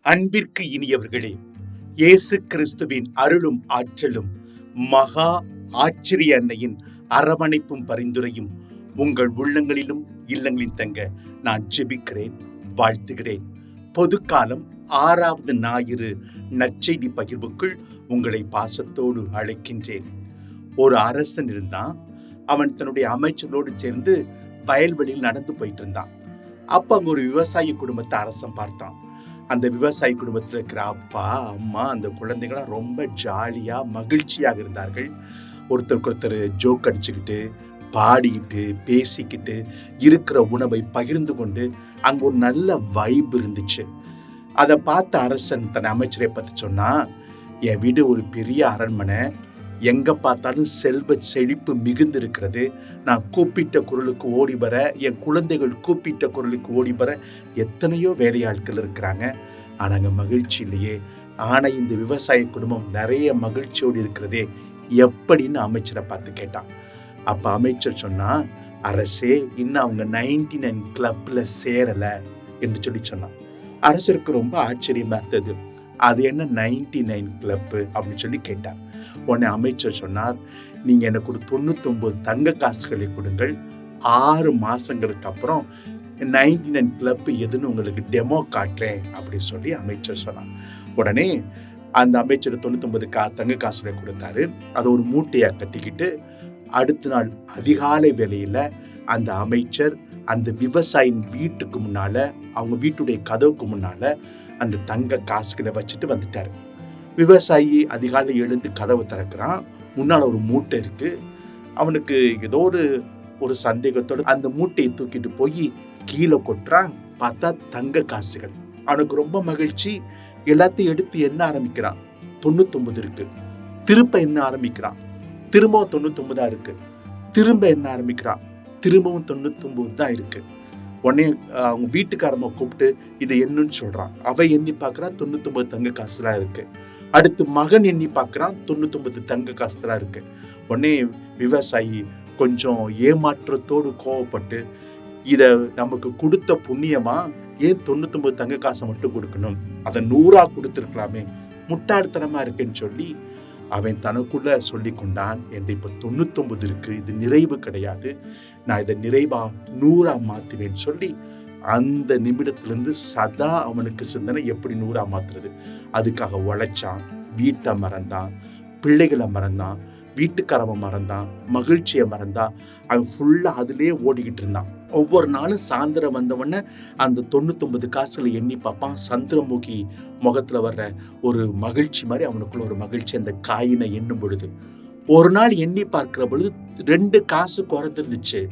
அன்பிற்கு இனியவர்களே, இயேசு கிறிஸ்துவின் அருளும் ஆற்றலும் மகா ஆச்சரிய அன்னையின் அரவணைப்பும் பரிந்துரையும் உங்கள் உள்ளங்களிலும் இல்லங்களில் தங்க நான் ஜெபிக்கிறேன், வாழ்த்துகிறேன். பொதுக்காலம் 6வது ஞாயிறு நற்செய்தி பகிர்வுக்குள் உங்களை பாசத்தோடு அழைக்கின்றேன். ஒரு அரசன் இருந்தான். அவன் தன்னுடைய அமைச்சரோடு சேர்ந்து வயல்வெளியில் நடந்து போயிட்டு இருந்தான். அப்ப அங்க ஒரு விவசாய குடும்பத்தை அரசன் பார்த்தான். அந்த விவசாய குடும்பத்தில் இருக்கிற அப்பா அம்மா அந்த குழந்தைகளாம் ரொம்ப ஜாலியா மகிழ்ச்சியாக இருந்தார்கள். ஒருத்தருக்கு ஒருத்தர் ஜோக் அடிச்சுக்கிட்டு பாடிக்கிட்டு பேசிக்கிட்டு இருக்கிற உணவை பகிர்ந்து கொண்டு அங்க ஒரு நல்ல வைப் இருந்துச்சு. அதை பார்த்த அரசன் தன் அமைச்சரை பத்தி சொன்னா, என் வீடு ஒரு பெரிய அரண்மனை, எங்க பார்த்தாலும் செல்வ செழிப்பு மிகுந்து இருக்கிறது. நான் கூப்பிட்ட குரலுக்கு ஓடி வர, என் குழந்தைகள் கூப்பிட்ட குரலுக்கு ஓடி வர எத்தனையோ வேலையாட்கள் இருக்கிறாங்க. ஆனா அங்க மகிழ்ச்சி இல்லையே. ஆனா இந்த விவசாய குடும்பம் நிறைய மகிழ்ச்சியோடு இருக்கிறதே எப்படின்னு அமைச்சரை பார்த்து கேட்டான். அப்ப அமைச்சர் சொன்னா, அரசே, இன்னும் அவங்க 99 கிளப்ல சேரல என்று சொல்லி சொன்னான். அரசருக்கு ரொம்ப ஆச்சரியமா இருந்தது. அது என்ன 99 கிளப் அப்படின்னு சொல்லி கேட்டார். உடனே அமைச்சர் சொன்னார், நீங்க எனக்கு ஒரு 99 தங்க காசுகளை கொடுங்கள், 6 மாசங்களுக்கு அப்புறம் 99 கிளப் எதுன்னு உங்களுக்கு டெமோ காட்டுறேன் அப்படின்னு சொல்லி அமைச்சர் சொன்னார். உடனே அந்த அமைச்சர் 99 தங்க காசுகளை கொடுத்தாரு. அதை ஒரு மூட்டையா கட்டிக்கிட்டு அடுத்த நாள் அதிகாலை வேளையில அந்த அமைச்சர் அந்த விவசாயியின் வீட்டுக்கு முன்னால, அவங்க வீட்டுடைய கதவுக்கு முன்னால அந்த தங்க காசுகளை வச்சுட்டு வந்துட்டாரு. விவசாயி அதிகாலை எழுந்து கதவை திறக்கிறான். முன்னால ஒரு மூட்டை இருக்கு. அவனுக்கு ஏதோ ஒரு சந்தேகத்தோடு அந்த மூட்டையை தூக்கிட்டு போய் கீழே கொட்டுறான். பார்த்தா தங்க காசுகள். அவனுக்கு ரொம்ப மகிழ்ச்சி. எல்லாத்தையும் எடுத்து எண்ண ஆரம்பிக்கிறான். 99 இருக்கு. திரும்ப எண்ண ஆரம்பிக்கிறான். திரும்பவும் 99 இருக்கு. திரும்ப எண்ண ஆரம்பிக்கிறான். திரும்பவும் 99 தான் இருக்கு. உடனே அவங்க வீட்டுக்காரம்மா கூப்பிட்டு இதை என்னன்னு சொல்றான். அவ எண்ணி பார்க்கறா, 99 தங்க காசுலாம் இருக்கு. அடுத்து மகன் எண்ணி பார்க்கறான், 99 தங்க காசுலாம் இருக்கு. உடனே விவசாயி கொஞ்சம் ஏமாற்றத்தோடு கோவப்பட்டு, இத நமக்கு கொடுத்த புண்ணியமா, ஏன் 99 தங்க காசை மட்டும் கொடுக்கணும், அதை 100 கொடுத்துருக்கலாமே, முட்டாள்தனமா இருக்குன்னு சொல்லி அவன் தனக்குள்ள சொல்லி கொண்டான். என்கிட்ட இப்ப 99 இருக்கு, இது நிறைவு கிடையாது, நான் இதை நிறைவா 100 மாத்துவேன்னு சொல்லி அந்த நிமிடத்திலிருந்து சதா அவனுக்கு சிந்தனை எப்படி 100 மாத்துறது. அதுக்காக உழைச்சான், வீட்டை மறந்தான், பிள்ளைகளை மறந்தான், வீட்டுக்காரவ மறந்தான், மகிழ்ச்சியை மறந்தான். அவன் ஃபுல்லா அதுலயே ஓடிக்கிட்டு இருந்தான். ஒவ்வொரு நாளும் சாயந்தரம் வந்தவொடனே அந்த 99 காசுகளை எண்ணி பார்ப்பான். சந்திரமுகி முகத்துல வர்ற ஒரு மகிழ்ச்சி மாதிரி அவனுக்குள்ள ஒரு மகிழ்ச்சி அந்த காயினை எண்ணும் பொழுது. ஒரு நாள் எண்ணி பார்க்கிற பொழுது 2 காசு குறைஞ்சிருந்துச்சு.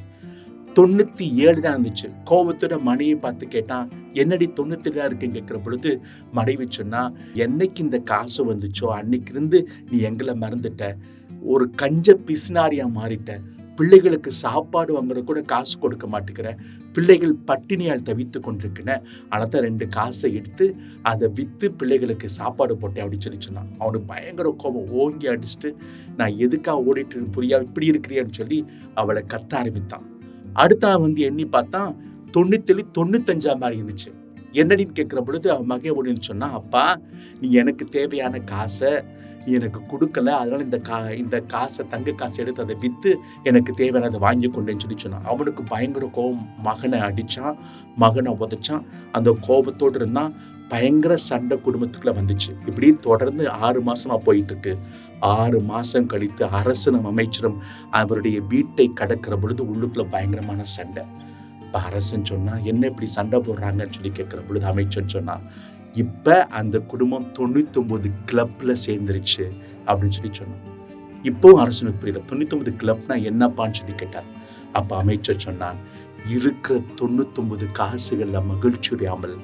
97 தான் இருந்துச்சு. கோபத்தோட மனையை பார்த்து கேட்டான், என்னடி 97 இருக்குன்னு கேட்கிற பொழுது மனைவி சொன்னா, என்னைக்கு இந்த காசு வந்துச்சோ அன்னைக்கு இருந்து நீ எங்களை மறந்துட்ட, ஒரு கஞ்ச பிசினாரியா மாறிட்ட, பிள்ளைகளுக்கு சாப்பாடு வாங்குற கூட காசு கொடுக்க மாட்டேங்கிற, பிள்ளைகள் பட்டினியால் தவித்து கொண்டிருக்கின, ஆனால் 2 காசை எடுத்து அதை விற்று பிள்ளைகளுக்கு சாப்பாடு போட்டேன் அப்படின்னு சொல்லி சொன்னான். அவனுக்கு பயங்கர கோபம். ஓங்கி அடிச்சுட்டு, நான் எதுக்காக ஓடிட்டு புரியா இப்படி இருக்கிறியான்னு சொல்லி அவளை கத்த ஆரம்பித்தான். அடுத்த நாள் எண்ணி பார்த்தா 97 95 மாதிரி இருந்துச்சு. என்னடின்னு கேட்கிற பொழுது அவன் மகன் ஓடின்னு சொன்னா, அப்பா, நீ எனக்கு தேவையான காசை நீ எனக்கு கொடுக்கல, அதனால இந்த காசை தங்க காசை எடுத்து அதை விற்று எனக்கு தேவையானதை வாங்கி கொண்டேன்னு சொல்லி சொன்னான். அவனுக்கு பயங்கர கோபம். மகனை அடிச்சான், மகனை உதைச்சான். அந்த கோபத்தோடு இருந்தான். பயங்கர சண்டை குடும்பத்துக்குள்ள வந்துச்சு. இப்படி தொடர்ந்து 6 மாசமா போயிட்டு இருக்கு. 6 மாசம் கழித்து அரசனும் அமைச்சரும் அவருடைய வீட்டை கடக்கிற பொழுது உள்ளுக்குள்ள பயங்கரமான சண்டை. இப்ப அரசன் சொன்னா, என்ன இப்படி சண்டை போடுறாங்கன்னு சொல்லி கேட்கிற பொழுது அமைச்சன் சொன்னா, இப்ப அந்த குடும்பம் 99 கிளப்ல சேர்ந்துருச்சு அப்படின்னு சொல்லி சொன்னான். இப்பவும் அரசனுக்கு புரியல. 99 கிளப்னா என்னப்பான்னு சொல்லி கேட்டார். அப்ப அமைச்சர் சொன்னான், இருக்கிற 99 காசுகள்ல மகிழ்ச்சியுடையாமல்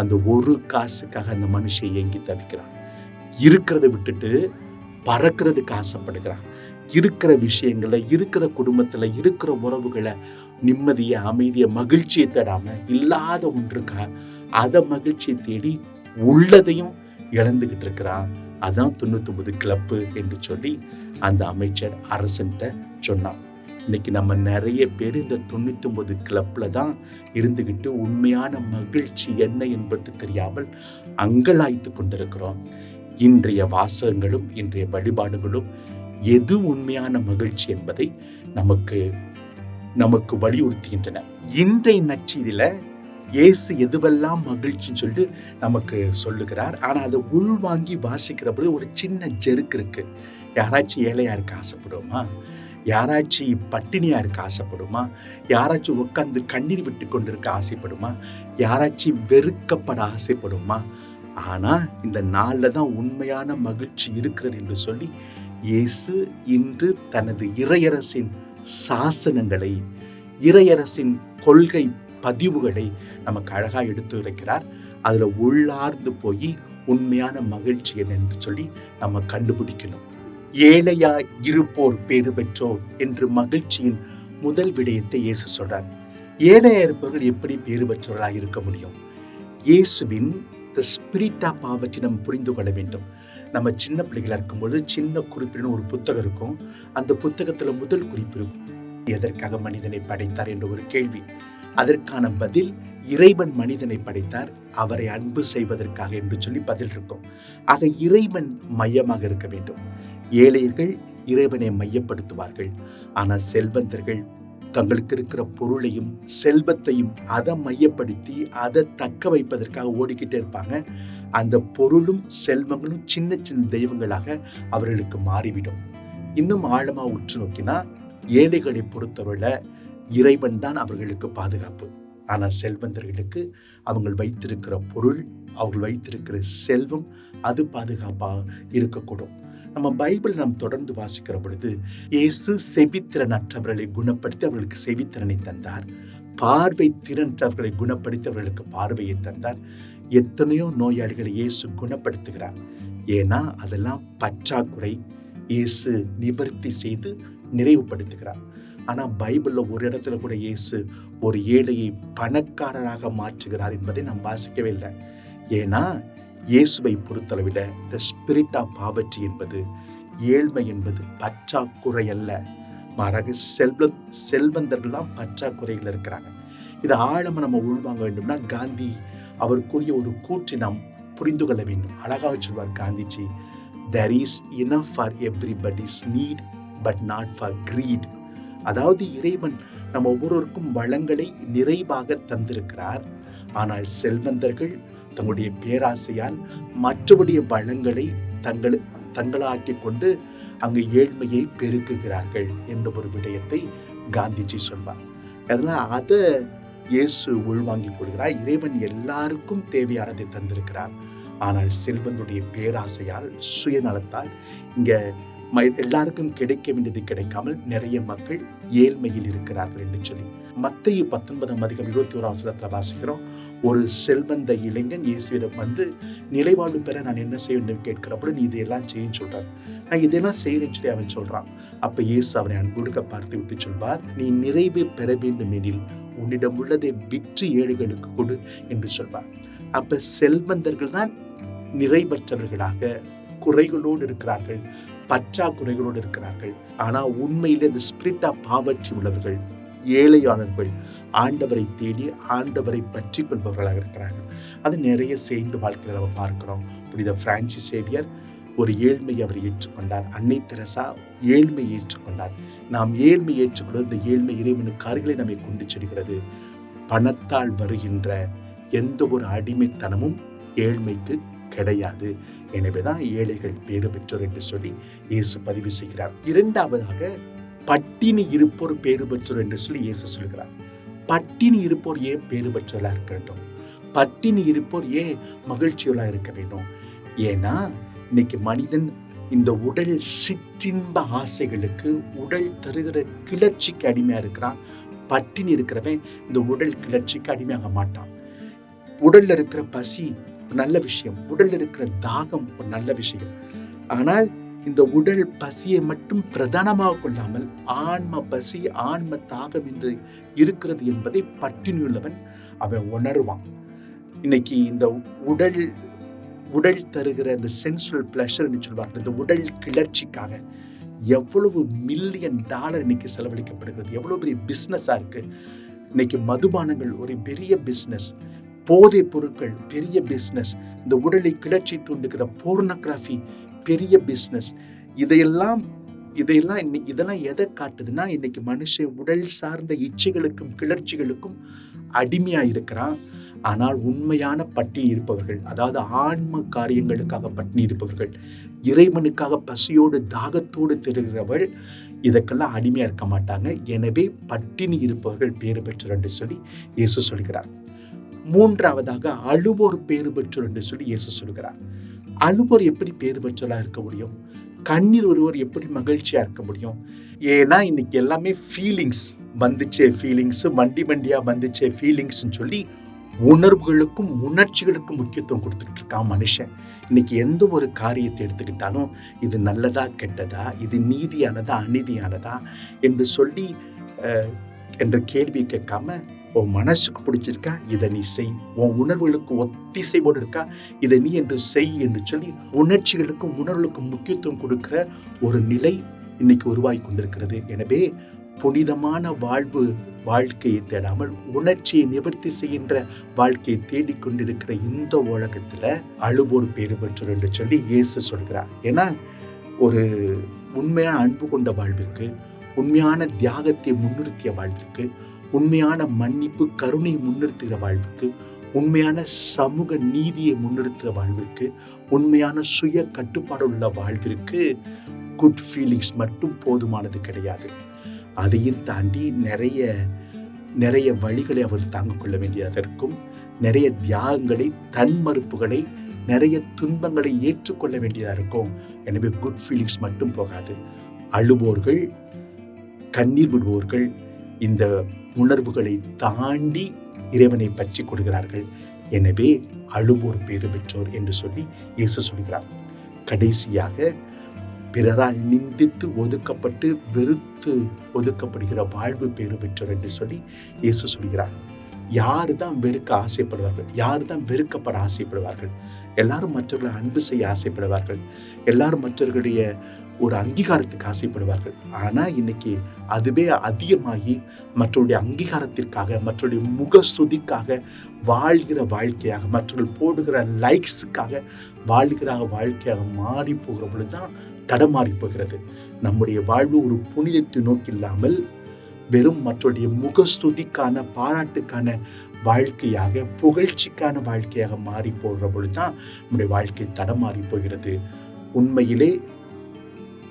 அந்த ஒரு காசுக்காக அந்த மனுஷன் ஏங்கி தவிக்கிறான். இருக்கிறத விட்டுட்டு பறக்கிறதுக்கு ஆசைப்படுகிறான். இருக்கிற விஷயங்களை, இருக்கிற குடும்பத்துல, இருக்கிற உறவுகளை, நிம்மதியை, அமைதியை, மகிழ்ச்சியை தேடாம இல்லாத ஒன்றுக்கா அத மகிழ்ச்சியை தேடி உள்ளதையும் இழந்துகிட்டு இருக்கிறான். அதான் 99 கிளப்பு என்று சொல்லி அந்த அமைச்சர் அரசன்ட்ட சொன்னான். இன்னைக்கு நம்ம நிறைய பேர் இந்த 99 கிளப்ல தான் இருந்துகிட்டு உண்மையான மகிழ்ச்சி என்ன என்பது தெரியாமல் அங்கலாய்த்து கொண்டிருக்கிறோம். இன்றைய வாசகங்களும் இன்றைய வழிபாடுகளும் எது உண்மையான மகிழ்ச்சி என்பதை நமக்கு வலியுறுத்துகின்றன. இன்றைய நற்செய்தியில இயேசு எதுவெல்லாம் மகிழ்ச்சின்னு சொல்லிட்டு நமக்கு சொல்லுகிறார். ஆனா அதை உள்வாங்கி வாசிக்கிற பொழுது ஒரு சின்ன ஜெருக்கு இருக்கு. யாராச்சும் ஏழையா இருக்க ஆசைப்படுவோமா? யாராச்சும் பட்டினியா இருக்க ஆசைப்படுமா? யாராச்சும் உட்கார்ந்து கண்ணீர் விட்டு கொண்டிருக்க ஆசைப்படுமா? யாராச்சும் வெறுக்கப்பட ஆசைப்படுமா? ஆனா இந்த நாள்ல தான் உண்மையான மகிழ்ச்சி இருக்கிறது என்று சொல்லி இயேசு இன்று தனது இறையரசின் சாசனங்களை, இறையரசின் கொள்கை பதிவுகளை நமக்கு அழகா எடுத்து வைக்கிறார். அதுல உள்ளார்ந்து போய் உண்மையான மகிழ்ச்சி என்னன்னு சொல்லி நம்ம கண்டுபிடிக்கணும். ஏழையா இருப்போர் பேறு பெற்றோர் என்று மகிழ்ச்சியின் முதல் விடயத்தை இயேசு சொல்றார். ஏழையா இருப்பவர்கள் எப்படி பேறு பெற்றவர்களாக இருக்க முடியும்? இயேசுவின் தி ஸ்பிரிட் ஆஃப் பாவர்ட்டி நம்ம புரிந்து கொள்ள வேண்டும். நம்ம சின்ன பிள்ளைகளா இருக்கும்போது சின்ன குறிப்பிட ஒரு புத்தகம் இருக்கும். அந்த புத்தகத்துல முதல் குறிப்பு இருக்கும், எதற்காக மனிதனை படைத்தார் என்ற ஒரு கேள்வி. அதற்கான பதில், இறைவன் மனிதனை படைத்தார், அவரை அன்பு செய்வதற்காக என்று சொல்லி பதில் இருக்கும். ஆக இறைவன் மையமாக இருக்க வேண்டும். ஏழையர்கள் இறைவனை மையப்படுத்துவார்கள். ஆனால் செல்வந்தர்கள் தங்களுக்கு இருக்கிற பொருளையும் செல்வத்தையும் அதை மையப்படுத்தி அதை தக்க வைப்பதற்காக ஓடிக்கிட்டே இருப்பாங்க. அந்த பொருளும் செல்வங்களும் சின்ன சின்ன தெய்வங்களாக அவர்களுக்கு மாறிவிடும். இன்னும் ஆழமா உற்று நோக்கினா ஏழைகளை பொறுத்தவரை இறைவன் தான் அவர்களுக்கு பாதுகாப்பு. ஆனால் செல்வந்தர்களுக்கு அவங்க வைத்திருக்கிற பொருள், அவர்கள் வைத்திருக்கிற செல்வம் அது பாதுகாப்பாக இருக்கக்கூடும். நம்ம பைபிள் நாம் தொடர்ந்து வாசிக்கிற பொழுது இயேசு செவித்திறனற்றவர்களை குணப்படுத்தி அவர்களுக்கு செவித்திறனை தந்தார். பார்வை திறனற்றவர்களை குணப்படுத்தி அவர்களுக்கு பார்வையை தந்தார். எத்தனையோ நோயாளிகளை இயேசு குணப்படுத்துகிறார். ஏன்னா அதெல்லாம் பற்றாக்குறை இயேசு நிவர்த்தி செய்து நிறைவுபடுத்துகிறார். ஆனா பைபிள்ல ஒரு இடத்துல கூட இயேசு ஒரு ஏழையை பணக்காரராக மாற்றுகிறார் என்பதை நாம் வாசிக்கவே இல்லை. ஏன்னா இயேசுவை பொறுத்தளவில் தி ஸ்பிரிட் ஆஃப் பாவர்ட்டி என்பது, ஏழ்மை என்பது பற்றாக்குறை அல்ல. மாறாக செல்வந்தர்கள் தான் பற்றாக்குறைகள் இருக்கிறாங்க. இதை ஆழமா நம்ம உள்வாங்க வேண்டும்னா காந்தி அவர் கூறிய ஒரு கூற்றை நாம் புரிந்து கொள்ள வேண்டும். அழகாக சொல்வார் Gandhiji, there is enough for everybody's need but not for greed. அதாவது இறைவன் நம்ம ஒவ்வொருவருக்கும் வளங்களை நிறைவாக தந்திருக்கிறார். ஆனால் செல்வந்தர்கள் தங்களுடைய பேராசையால் மற்றவருடைய வளங்களை தங்களாக்கி கொண்டு அங்கு ஏழ்மையை பெருக்குகிறார்கள் என்ற ஒரு விடயத்தை காந்திஜி சொல்வார். அதனால அதை இயேசு உள்வாங்கிக் கொள்கிறார். இறைவன் எல்லாருக்கும் தேவையானதை தந்திருக்கிறார். ஆனால் செல்வனுடைய பேராசையால், சுயநலத்தால் இங்க எல்லாருக்கும் கிடைக்க வேண்டியது கிடைக்காமல் நிறைய மக்கள் ஏழ்மையில் இருக்கிறார்கள் என்று சொல்லி மத்தேயு 19:21 வாசிக்கிறோம். ஒரு செல்வந்த இளைஞன் இயேசுவிடம் வந்து நிலைவாழ்வு பெற நான் என்ன செய்ய வேண்டும் கேட்கிறப்ப நீ இதையெல்லாம் செய்யன்னு சொல்றார். நான் இதெல்லாம் செய்யறேன்னு சொல்லி அவன் சொல்றான். அப்ப இயேசு அவனை அன்புடுக்க பார்த்து விட்டு சொல்வார், நீ நிறைவு பெற வேண்டும் எனில் உன்னிடம் உள்ளதை விற்று ஏழைகளுக்கு கொடு என்று சொல்வார். அப்ப செல்வந்தர்கள் தான் நிறைவற்றவர்களாக குறைகளோடு இருக்கிறார்கள், பற்றாக்குறைகளோடு இருக்கிறார்கள். ஆனா உண்மையிலே இந்த ஸ்பிரிட் ஆஃப் பாவர்ட்டி உள்ளவர்கள், ஏழையாளர்கள் ஆண்டவரை தேடி ஆண்டவரை பற்றி கொள்பவர்களாக இருக்கிறார்கள். அது நிறைய செய்து வாழ்க்கையில் நம்ம பார்க்கிறோம். புனித பிரான்சிஸ் சேவியர் ஒரு ஏழ்மையை அவர் ஏற்றுக்கொண்டார். அன்னை தெரசா ஏழ்மையை ஏற்றுக்கொண்டார். நாம் ஏழ்மை ஏற்றுக்கொள்வது இந்த ஏழ்மை இறைவனுக்கு அருகிலே நம்மை கொண்டு செல்கிறது. பணத்தால் வருகின்ற எந்த ஒரு அடிமைத்தனமும் ஏழ்மைக்கு கிடையாது. எனவேதான் ஏழைகள் பேறு பெற்றோர் என்று சொல்லி இயேசு பதிவு செய்கிறார். இரண்டாவதாக பட்டினி இருப்போர் பேறு பெற்றோர் என்று சொல்லி இயேசு சொல்கிறார். பட்டினி இருப்போர் ஏன் பேறு பெற்றோர்களா இருக்க வேண்டும்? பட்டினி இருப்போர் ஏன் மகிழ்ச்சியோட இருக்க வேண்டும்? ஏன்னா இன்னைக்கு மனிதன் இந்த உடல் சிற்றின்ப ஆசைகளுக்கு, உடல் தருகிற கிளர்ச்சிக்கு அடிமையா இருக்கிறான். பட்டினி இருக்கிறவன் இந்த உடல் கிளர்ச்சிக்கு அடிமையாக மாட்டான். உடல்ல இருக்கிற பசி ஒரு நல்ல விஷயம், உடல்ல இருக்கிற தாகம் ஒரு நல்ல விஷயம். ஆனால் இந்த உடல் பசியை மட்டும் பிரதானமாக கொள்ளாமல் ஆன்ம பசி, ஆன்ம தாகம் என்று இருக்கிறது என்பதை பட்டினியுள்ளவன் அவன் உணர்வான். இன்னைக்கு இந்த உடல் தருகிற இந்த சென்சுவல் பிளஷர் என்று சொல்வார்கள், இந்த உடல் கிளர்ச்சிக்காக எவ்வளவு மில்லியன் டாலர் இன்னைக்கு செலவழிக்கப்படுகிறது, எவ்வளவு பெரிய பிசினஸா இருக்கு. இன்னைக்கு மதுபானங்கள் ஒரு பெரிய பிசினஸ், போதைப் பொருட்கள் பெரிய பிசினஸ், இந்த உடலை கிளர்ச்சி தூண்டுகிற போர்னோகிராஃபி பெரிய பிசினஸ். இதெல்லாம் எதை காட்டுதுன்னா, இன்னைக்கு மனுஷன் உடல் சார்ந்த இச்சைகளுக்கும் கிளர்ச்சிகளுக்கும் அடிமையா இருக்கிறான். ஆனால் உண்மையான பட்டினி இருப்பவர்கள், அதாவது ஆன்ம காரியங்களுக்காக பட்டினி இருப்பவர்கள், இறைவனுக்காக பசியோடு தாகத்தோடு தெரிகிறவள் இதற்கெல்லாம் அடிமையா இருக்க மாட்டாங்க. எனவே பட்டினி இருப்பவர்கள் பேறு பெற்றோர் என்று சொல்லி இயேசு சொல்கிறார். மூன்றாவதாக அழுவோர் பேறு பெற்றோர் என்று சொல்லி இயேசு சொல்கிறார். அழுவோர் எப்படி பேறு பெற்றோரா இருக்க முடியும்? கண்ணீர் ஒருவர் எப்படி மகிழ்ச்சியா இருக்க முடியும்? ஏன்னா இன்னைக்கு எல்லாமே ஃபீலிங்ஸ் வந்துச்சே, ஃபீலிங்ஸ் வண்டியா வந்துச்சே ஃபீலிங்ஸ் சொல்லி உணர்வுகளுக்கும் உணர்ச்சிகளுக்கும் முக்கியத்துவம் கொடுத்துக்கிட்டு இருக்கான் மனுஷன். இன்னைக்கு எந்த ஒரு காரியத்தை எடுத்துக்கிட்டாலும் இது நல்லதா கெட்டதா, இது நீதியானதா அநீதியானதா என்று சொல்லி என்ற கேள்வி கேட்காம, உன் மனசுக்கு பிடிச்சிருக்கா இதை நீ செய், உன் உணர்வுகளுக்கு ஒத்திசைவோடு இருக்கா இதை நீ என்று செய் என்று சொல்லி உணர்ச்சிகளுக்கும் உணர்வுகளுக்கும் முக்கியத்துவம் கொடுக்கிற ஒரு நிலை இன்னைக்கு உருவாகி கொண்டிருக்கிறது. எனவே புனிதமான வாழ்க்கையை தேடாமல் உணர்ச்சியை நிவர்த்தி செய்கின்ற வாழ்க்கையை தேடிக்கொண்டிருக்கிற இந்த உலகத்துல அழுவோர் பேறு பெற்றோர் என்று சொல்லி இயேசு சொல்கிறார். ஏன்னா ஒரு உண்மையான அன்பு கொண்ட வாழ்விற்கு, உண்மையான தியாகத்தை முன்னிறுத்திய வாழ்விற்கு, உண்மையான மன்னிப்பு கருணையை முன்னிறுத்துகிற வாழ்வுக்கு, உண்மையான சமூக நீதியை முன்னிறுத்துகிற வாழ்விற்கு, உண்மையான சுய கட்டுப்பாடு உள்ள வாழ்விற்கு குட் ஃபீலிங்ஸ் மட்டும் போதுமானது கிடையாது. அதையும் தாண்டி நிறைய வழிகளை அவர் தாங்கிக் கொள்ள வேண்டியதாக இருக்கும். நிறைய தியாகங்களை, தன்மறுப்புகளை, நிறைய துன்பங்களை ஏற்றுக்கொள்ள வேண்டியதாக இருக்கும். எனவே குட் ஃபீலிங்ஸ் மட்டும் போகாது. அழுவோர்கள், கண்ணீர் விடுவோர்கள் இந்த உணர்வுகளை தாண்டி இறைவனை பற்றி கொடுக்கிறார்கள். எனவே அழுவோர் பேறு பெற்றோர் என்று சொல்லி இயேசு சொல்கிறார். கடைசியாக பிறரால் நிந்தித்து ஒதுக்கப்பட்டு வெறுத்து ஒதுக்கப்படுகிற வாழ்வு பேறு பெற்றோர் என்று சொல்லி இயேசு சொல்கிறார். யாரு தான் வெறுக்க ஆசைப்படுவார்கள்? யாரு தான் வெறுக்கப்பட ஆசைப்படுவார்கள்? எல்லாரும் மற்றவர்களை அன்பு செய்ய ஆசைப்படுவார்கள். எல்லாரும் மற்றவர்களுடைய ஒரு அங்கீகாரத்துக்கு ஆசைப்படுவார்கள். ஆனா இன்னைக்கு அதுவே அதிகமாகி மற்றவருடைய அங்கீகாரத்திற்காக, மற்றவருடைய முகஸ்துதிக்காக வாழ்கிற வாழ்க்கையாக, மற்றவர்கள் போடுகிற லைக்ஸுக்காக வாழ்கிற வாழ்க்கையாக மாறி போகிற பொழுதுதான் தடமாறி போகிறது. நம்முடைய வாழ்வு ஒரு புனிதத்தை நோக்கி இல்லாமல் வெறும் மற்றவருடைய முகஸ்துதிக்கான, பாராட்டுக்கான வாழ்க்கையாக, புகழ்ச்சிக்கான வாழ்க்கையாக மாறி போகிற பொழுதுதான் நம்முடைய வாழ்க்கை தடமாறி போகிறது. உண்மையிலே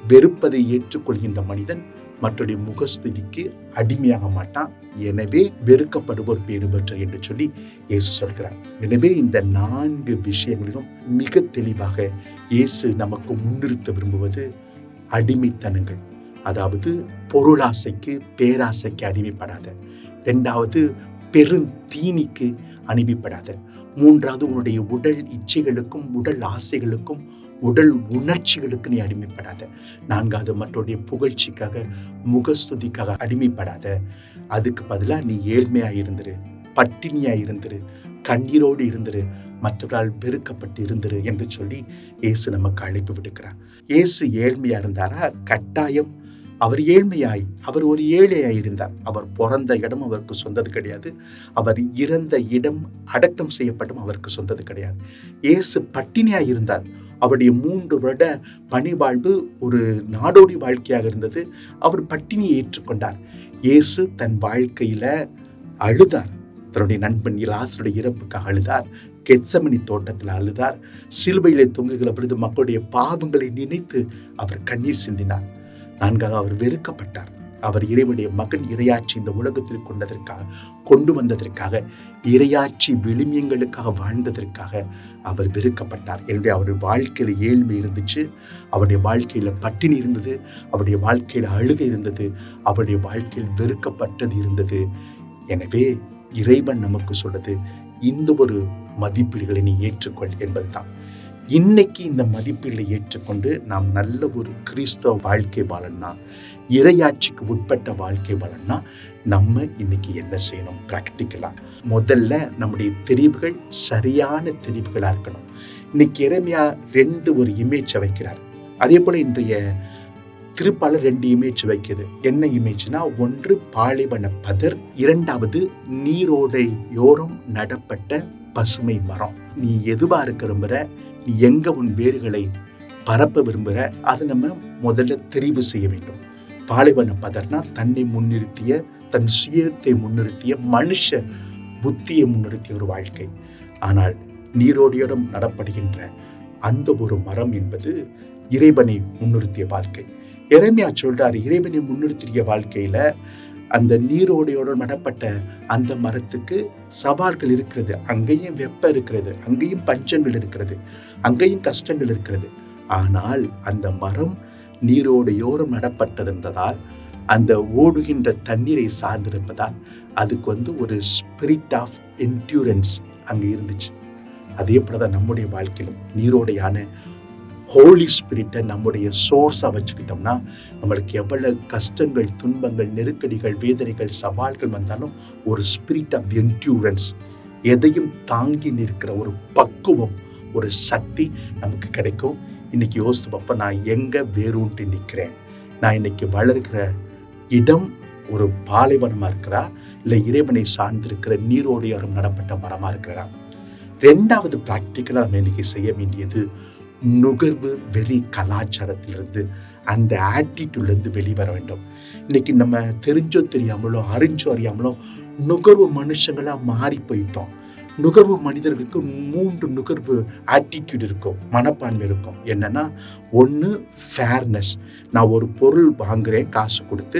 வெறுப்பதை ஏற்றுக்கொள்கின்ற மனிதன் மற்றவருடைய முகஸ்துதிக்கு அடிமையாக மாட்டான். எனவே வெறுக்கப்படுவோர் பேறு பெற்றோர் என்று சொல்லி இயேசு சொல்கிறார். எனவே இந்த 4 விஷயங்களிலும் மிக தெளிவாக இயேசு நமக்கு முன்னிறுத்த விரும்புவது அடிமைத்தனங்கள். அதாவது பொருளாசைக்கு, பேராசைக்கு அடிமைப்படாத. 2வது பெருந்தீனிக்கு அடிமைப்படாத. 3வது உன்னுடைய உடல் இச்சைகளுக்கும், உடல் ஆசைகளுக்கும், உடல் உணர்ச்சிகளுக்கு நீ அடிமைப்படாத. 4வது மற்றவருடைய புகழ்ச்சிக்காக, முகஸ்துதிக்காக அடிமைப்படாத. அதுக்கு பதிலா நீ ஏழ்மையா இருந்துரு, பட்டினியா இருந்துரு, கண்ணீரோடு இருந்துரு, மற்றவரால் வெறுக்கப்பட்டு இருந்துரு என்று சொல்லி இயேசு நமக்கு அழைப்பு விடுக்கிறார். இயேசு ஏழ்மையா இருந்தாரா? கட்டாயம். அவர் அவர் ஒரு ஏழையாய் இருந்தார். அவர் பிறந்த இடம் அவருக்கு சொந்தது கிடையாது. அவர் இறந்த இடம், அடக்கம் செய்யப்பட்டும் அவருக்கு சொந்தது கிடையாது. இயேசு பட்டினியாய் இருந்தார். அவருடைய 3 வருட பணி வாழ்வு ஒரு நாடோடி வாழ்க்கையாக இருந்தது. அவர் பட்டினியை ஏற்றுக்கொண்டார். இயேசு தன் வாழ்க்கையில அழுதார். தன்னுடைய நண்பன் லாசருடைய இறப்புக்காக அழுதார். கெத்சமனி தோட்டத்தில் அழுதார். சிலுவையிலே தொங்குகிற பொழுது மக்களுடைய பாவங்களை நினைத்து அவர் கண்ணீர் சிந்தினார். 4வது அவர் வெறுக்கப்பட்டார். அவர் இறைவனுடைய மகன் இறையாட்சி இந்த உலகத்தில் கொண்டு வந்ததற்காக, இறையாட்சி விழுமியங்களுக்காக வாழ்ந்ததற்காக அவர் வெறுக்கப்பட்டார். என்னுடைய அவருடைய வாழ்க்கையில ஏழ்மை இருந்துச்சு, அவருடைய வாழ்க்கையில பட்டினி இருந்தது, அவருடைய வாழ்க்கையில அழுகை இருந்தது, அவருடைய வாழ்க்கையில் வெறுக்கப்பட்டது இருந்தது. எனவே இறைவன் நமக்கு சொல்றது, இந்த ஒரு மதிப்பீடுகளை நீ ஏற்றுக்கொள் என்பதுதான். இன்னைக்கு இந்த மதிப்பீடுகளை ஏற்றுக்கொண்டு நாம் நல்ல ஒரு கிறிஸ்தவ வாழ்க்கை வாழணும்னா, இறையாட்சிக்கு உட்பட்ட வாழ்க்கை வாழணும்னா நம்ம இன்னைக்கு என்ன செய்யணும்? பிராக்டிக்கலா முதல்ல நம்முடைய தெரிவுகள் சரியான தெரிவுகளா இருக்கணும். இன்னைக்கு எரேமியா 2 ஒரு இமேஜ் வைக்கிறார். அதே போல இன்றைய திருப்பாளர் 2 இமேஜ் வைக்குது. என்ன இமேஜ்னா, ஒன்று பாலைவன பதர், இரண்டாவது நீரோடையோரம் நடப்பட்ட பசுமை மரம். நீ எதுவா இருக்க விரும்புற, நீ எங்க உன் வேர்களை பரப்ப விரும்புற, அதை நம்ம முதல்ல தெரிவு செய்ய வேண்டும். பாலைவன பதர்னா தன்னை முன்னிறுத்திய, தன் சுயத்தை முன்னிறுத்திய, மனுஷ புத்தியை முன்னிறுத்திய ஒரு வாழ்க்கை. ஆனால் நீரோடையோரம் நடப்படுகின்ற அந்த ஒரு மரம் என்பது இறைவனை முன்னிறுத்திய வாழ்க்கை. எரேமியா சொல்றாரு, இறைவனை முன்னிறுத்திய வாழ்க்கையில அந்த நீரோடையோடு நடப்பட்ட அந்த மரத்துக்கு சவால்கள் இருக்கிறது. அங்கேயும் வெப்பம் இருக்கிறது, அங்கேயும் பஞ்சங்கள் இருக்கிறது, அங்கேயும் கஷ்டங்கள் இருக்கிறது. ஆனால் அந்த மரம் நீரோடையோரம் நடப்பட்டிருந்ததால், அந்த ஓடுகின்ற தண்ணீரை சார்ந்திருப்பதால் அதுக்கு ஒரு ஸ்பிரிட் ஆஃப் என்டியூரன்ஸ் அங்கே இருந்துச்சு. அதே போலதான் நம்முடைய வாழ்க்கையிலும் நீரோடையான ஹோலி ஸ்பிரிட்டை நம்முடைய சோர்ஸா வச்சுக்கிட்டோம்னா, நம்மளுக்கு எவ்வளவு கஷ்டங்கள், துன்பங்கள், நெருக்கடிகள், வேதனைகள், சவால்கள் வந்தாலும் ஒரு ஸ்பிரிட் ஆஃப் என்டியூரன்ஸ், எதையும் தாங்கி நிற்கிற ஒரு பக்குவம், ஒரு சக்தி நமக்கு கிடைக்கும். இன்னைக்கு யோசித்து பார்ப்ப, நான் எங்க வேரூன்றி நிற்கிறேன்? நான் இன்னைக்கு வளர்கிற இடம் ஒரு பாலைவனமா இருக்கிறா, இல்லை இறைவனை சார்ந்திருக்கிற நீரோடையோரம் நடப்பட்ட மரமா இருக்கிறா? ரெண்டாவது பிராக்டிக்கலா நம்ம இன்னைக்கு செய்ய வேண்டியது, நுகர்வு வெறி கலாச்சாரத்திலிருந்து, அந்த ஆட்டிடியூட்ல இருந்து வெளிவர வேண்டும். இன்னைக்கு நம்ம தெரிஞ்சோ தெரியாமலோ, அறிஞ்சோ அறியாமலோ நுகர்வு மனுஷங்களா மாறி போயிட்டோம். நுகர்வு மனிதர்களுக்கு 3 நுகர்வு ஆட்டிடியூட் இருக்கும், மனப்பான்மை இருக்கும். என்னன்னா, ஒன்று ஃபேர்னஸ், நான் ஒரு பொருள் வாங்குறேன் காசு கொடுத்து,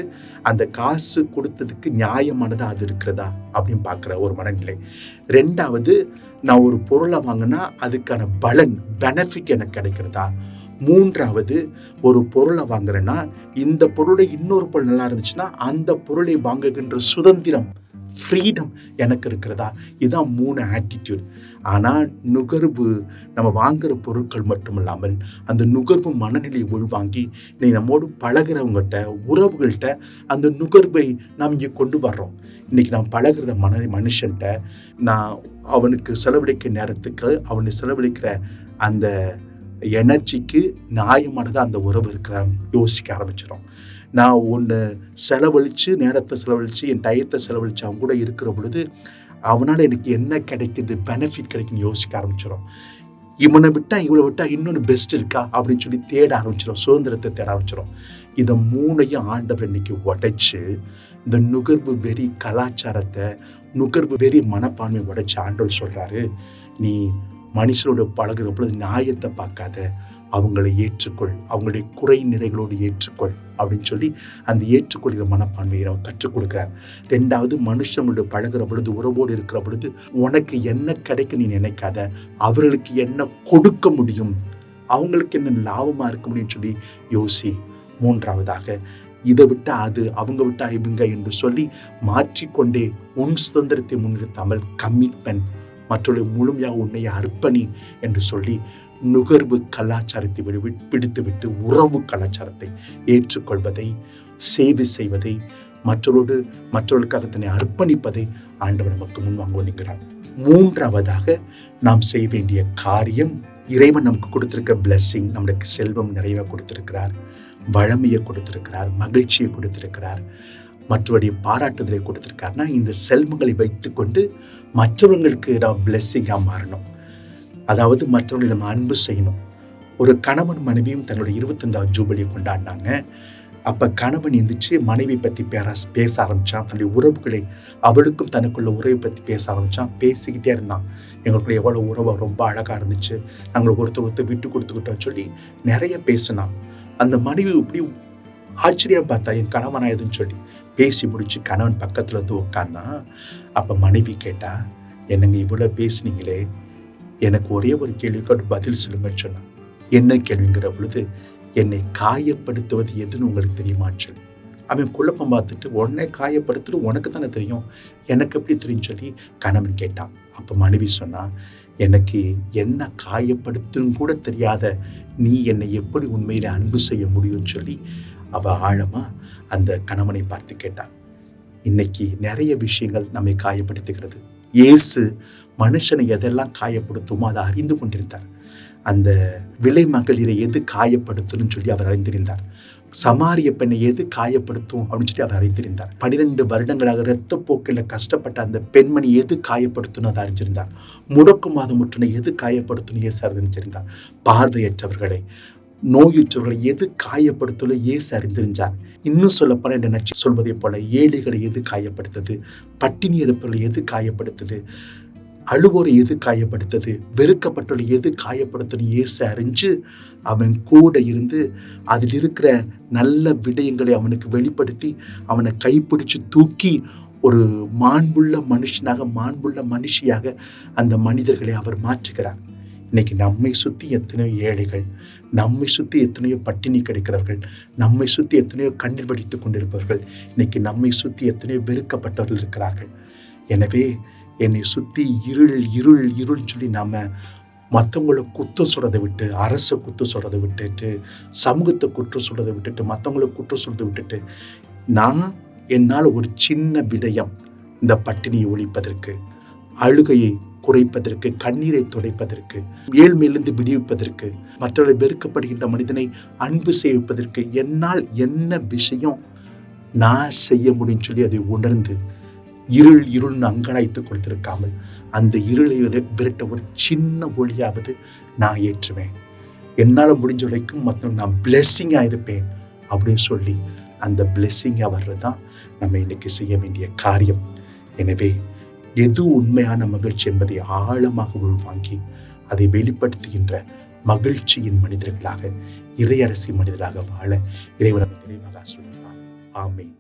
அந்த காசு கொடுத்ததுக்கு நியாயமானதா அது இருக்கிறதா அப்படின்னு பார்க்குற ஒரு மனநிலை. ரெண்டாவது, நான் ஒரு பொருளை வாங்கினா அதுக்கான பலன், பெனிஃபிட் எனக்கு கிடைக்கிறதா. மூன்றாவது, ஒரு பொருளை வாங்குறேன்னா இந்த பொருளை இன்னொரு பொருள் நல்லா இருந்துச்சுன்னா அந்த பொருளை வாங்குகின்ற சுதந்திரம், ஃப்ரீடம் எனக்கு இருக்கிறதா. இதுதான் 3 ஆட்டிடியூட். ஆனால் நுகர்வு, நம்ம வாங்குற பொருட்கள் மட்டும் இல்லாமல் அந்த நுகர்வு மனநிலையை உள்வாங்கி நீ நம்மோடு பழகிறவங்ககிட்ட, உறவுகள்கிட்ட அந்த நுகர்வை நாம் இங்கே கொண்டு வர்றோம். இன்னைக்கு நான் பழகிற மனுஷன்ட்ட நான் அவனுக்கு செலவழிக்க நேரத்துக்கு, அவனுக்கு செலவழிக்கிற அந்த எனர்ஜிக்கு நியாயமானதா அந்த உறவு இருக்கிறான்னு யோசிக்க ஆரம்பிச்சிடும். நான் ஒன்று செலவழித்து, நேரத்தை செலவழித்து, என் டயத்தை செலவழித்து அவன் கூட இருக்கிற பொழுது அவனால் எனக்கு என்ன கிடைக்குது, பெனிஃபிட் கிடைக்குன்னு யோசிக்க ஆரம்பிச்சிடும். இவனை விட்டா இவளை விட்டா இன்னொன்று பெஸ்ட் இருக்கா அப்படின்னு சொல்லி தேட ஆரம்பிச்சிடும், சுதந்திரத்தை தேட ஆரம்பிச்சிடும். இதை 3ஐயும் ஆண்டவர் இன்னைக்கு உடைச்சு, இந்த நுகர்வு வெறி கலாச்சாரத்தை, நுகர்வு வெறி மனப்பான்மை உடைச்சு ஆண்டவர் சொல்றாரு, நீ மனுஷனோட பழகுற பொழுது நியாயத்தை பார்க்காத, அவங்களை ஏற்றுக்கொள், அவங்களுடைய குறை நிறைகளோடு ஏற்றுக்கொள் அப்படின்னு சொல்லி அந்த ஏற்றுக்கொள்கிற மனப்பான்மையை நம்ம கற்றுக் கொடுக்கிறார். ரெண்டாவது, மனுஷங்களோட பழகிற பொழுது, உறவோடு இருக்கிற பொழுது உனக்கு என்ன கிடைக்க நீ நினைக்காத, அவர்களுக்கு என்ன கொடுக்க முடியும், அவங்களுக்கு என்ன லாபமா இருக்க முடியும்னு சொல்லி யோசி. மூன்றாவதாக, இதை விட்டா அது, அவங்க விட்டா இவங்க என்று சொல்லி மாற்றிக்கொண்டே உன் சுதந்திரத்தை முன்னிறுத்தாமல் கமிட்மெண்ட், மற்றவர்கள் முழுமையாக உன்னை அர்ப்பணி என்று சொல்லி நுகர்வு கலாச்சாரத்தை பிடித்துவிட்டு உறவு கலாச்சாரத்தை ஏற்றுக்கொள்வதை, சேவை செய்வதை, மற்றவர்களுக்காக தன்னை அர்ப்பணிப்பதை ஆண்டவர் நமக்கு முன்வாங்குகிறார். மூன்றாவதாக நாம் செய்ய வேண்டிய காரியம், இறைவன் நமக்கு கொடுத்திருக்க பிளெஸிங், நம்மளுக்கு செல்வம் நிறைவாக கொடுத்திருக்கிறார், வளமையை கொடுத்திருக்கிறார், மகிழ்ச்சியை கொடுத்திருக்கிறார், மற்றவருடைய பாராட்டுதலை கொடுத்திருக்காருன்னா இந்த செல்வங்களை வைத்துக்கொண்டு மற்றவங்களுக்கு நாம் பிளெஸிங்காக மாறணும். அதாவது மற்றவர்களை நம்ம அன்பு செய்யணும். ஒரு கணவன் மனைவியும் தன்னுடைய 25வது ஜூபிலியை கொண்டாடினாங்க. அப்போ கணவன் எந்திரிச்சு மனைவி பற்றி பேச ஆரம்பித்தான். தன்னுடைய உறவுகளை, அவளுக்கும் தனக்குள்ள உறவை பற்றி பேச ஆரம்பித்தான். பேசிக்கிட்டே இருந்தான். எங்களுக்குள்ள எவ்வளோ உறவு ரொம்ப அழகாக இருந்துச்சு, நாங்கள் ஒருத்தர் விட்டு கொடுத்துக்கிட்டோம் சொல்லி நிறைய பேசினான். அந்த மனைவி இப்படி ஆச்சரியம் பார்த்தா, என் கணவனா எதுன்னு சொல்லி பேசி முடிச்சு கணவன் பக்கத்தில் வந்து உட்காந்தான். அப்போ மனைவி கேட்டா, என்னங்க இவ்வளோ பேசுனீங்களே, எனக்கு ஒரே ஒரு கேள்விக்கு பதில் சொல்லுங்கன்னு சொன்னான். என்ன கேள்விங்கிற பொழுது, என்னை காயப்படுத்துவது எதுன்னு உங்களுக்கு தெரியுமான்னு சொல்லி. அவன் குழப்பம் பார்த்துட்டு, உடனே காயப்படுத்துட்டு உனக்கு தானே தெரியும், எனக்கு எப்படி தெரியும் சொல்லி கணவன் கேட்டான். அப்போ மனைவி சொன்னா, எனக்கு என்ன காயப்படுத்துன்னு கூட தெரியாத நீ என்னை எப்படி உண்மையில அன்பு செய்ய முடியும்னு சொல்லி அவ ஆழமா அந்த கணவனை பார்த்து கேட்டான். இன்னைக்கு நிறைய விஷயங்கள் நம்மை காயப்படுத்துகிறது. இயேசு மனுஷனை எதெல்லாம் காயப்படுத்துமோ அதை அறிந்து கொண்டிருந்தார். அந்த விலை மகளிரை எது காயப்படுத்தணும்னு சொல்லி அவர் அறிந்திருந்தார். சமாரிய பெண்ணை எது காயப்படுத்தும் அப்படின்னு சொல்லி அவர் அறிந்திருந்தார். 12 வருடங்களாக இரத்த போக்கில் கஷ்டப்பட்ட அந்த பெண்மணி எது காயப்படுத்தும் அதை அறிஞ்சிருந்தார். முடக்கு மாதம் முற்றினை எது காயப்படுத்தும் இயேசு அறிந்திருந்தார். பார்வையற்றவர்களை, நோயுற்றவர்களை எது காயப்படுத்தல இயேசு அறிந்திருந்தார். இன்னும் சொல்ல போன என்ன சொல்வதை போல ஏழைகளை எது காயப்படுத்தது, பட்டினி இருப்பவர்களை எது காயப்படுத்துது, அழுவோரை எது காயப்படுத்தது, வெறுக்கப்பட்டவர்களை எது காயப்படுத்தணும் இயேசு அறிஞ்சு அவன் கூட இருந்து அதில் இருக்கிற நல்ல விடயங்களை அவனுக்கு வெளிப்படுத்தி அவனை கைப்பிடிச்சு தூக்கி ஒரு மாண்புள்ள மனுஷனாக, மாண்புள்ள மனுஷியாக அந்த மனிதர்களை அவர் மாற்றுகிறார். இன்னைக்கு நம்மை சுற்றி எத்தனையோ ஏழைகள், நம்மை சுற்றி எத்தனையோ பட்டினி கிடைக்கிறவர்கள், நம்மை சுற்றி எத்தனையோ கண்ணீர் வடித்து கொண்டிருப்பவர்கள், இன்னைக்கு நம்மை சுற்றி எத்தனையோ வெறுக்கப்பட்டவர்கள் இருக்கிறார்கள். எனவே என்னை சுற்றி இருள் இருள் இருள்னு சொல்லி நாம மற்றவங்களை குற்றம் சொல்றதை விட்டு, அரசை குற்றம் சொல்றதை விட்டுட்டு, சமூகத்தை குற்றம் சொல்றதை விட்டுட்டு, மற்றவங்களை குற்றம் சொல்றதை விட்டுட்டு, நான் என்னால் ஒரு சின்ன விடயம் இந்த பட்டினியை ஒழிப்பதற்கு, அழுகையை குறைப்பதற்கு, கண்ணீரை துடைப்பதற்கு, ஏழ்மையிலிருந்து விடுவிப்பதற்கு, மற்றவர்களை வெறுக்கப்படுகின்ற மனிதனை அன்பு செய்வதற்கு என்னால் என்ன விஷயம் நான் செய்ய முடியும்னு சொல்லி அதை உணர்ந்து இருள் இருள்னு அங்கலாய்த்துக் கொண்டிருக்காமல் அந்த இருளை விரட்ட ஒரு சின்ன ஒளியாவது நான் ஏற்றுவேன். என்னால் முடிஞ்ச வரைக்கும் மற்றவங்க நான் பிளெஸ்ஸிங்காக இருப்பேன் அப்படின்னு சொல்லி அந்த பிளெஸ்ஸிங்காக வர்றதுதான் நம்ம இன்னைக்கு செய்ய வேண்டிய காரியம். எனவே எது உண்மையான மகிழ்ச்சி என்பதை ஆழமாக உள்வாங்கி அதை வெளிப்படுத்துகின்ற மகிழ்ச்சியின் மனிதர்களாக, இறையரசி மனிதராக வாழ இறைவன் நிறைவாக ஆசீர்வதிப்பார். ஆமென்.